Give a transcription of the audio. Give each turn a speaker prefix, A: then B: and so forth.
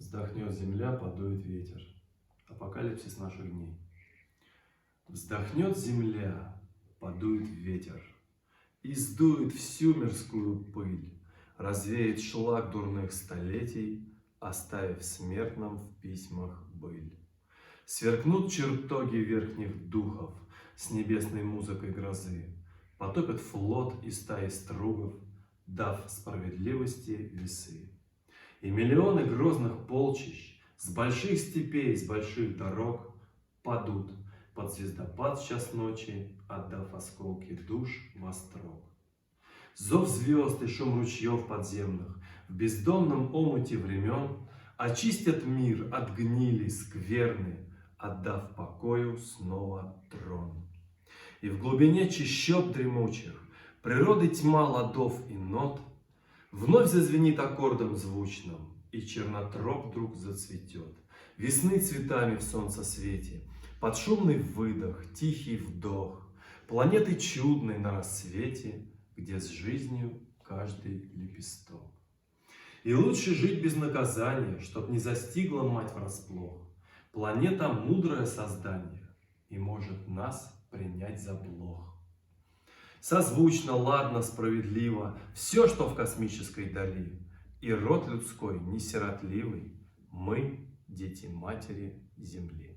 A: Вздохнет земля, подует ветер. Апокалипсис наших дней. Вздохнет земля, подует ветер, и сдует всю мирскую пыль, развеет шлак дурных столетий, оставив смертным в письмах быль. Сверкнут чертоги верхних духов с небесной музыкой грозы, потопят флот и стаи стругов, дав справедливости весы. И миллионы грозных полчищ с больших степей, с больших дорог падут под звездопад час ночи, отдав осколки душ во строк. Зов звезд и шум ручьев подземных в бездонном омуте времен очистят мир от гнили скверны, отдав покою снова трон. И в глубине чащоб дремучих природы тьма ладов и нот вновь зазвенит аккордом звучным, и чернотроп вдруг зацветет. Весны цветами в солнцесвете, под шумный выдох, тихий вдох, планеты чудной на рассвете, где с жизнью каждый лепесток. И лучше жить без наказания, чтоб не застигла мать врасплох. Планета — мудрое создание и может нас принять за блох. Созвучно, ладно, справедливо все, что в космической дали, и род людской не сиротливый, мы — дети матери Земли.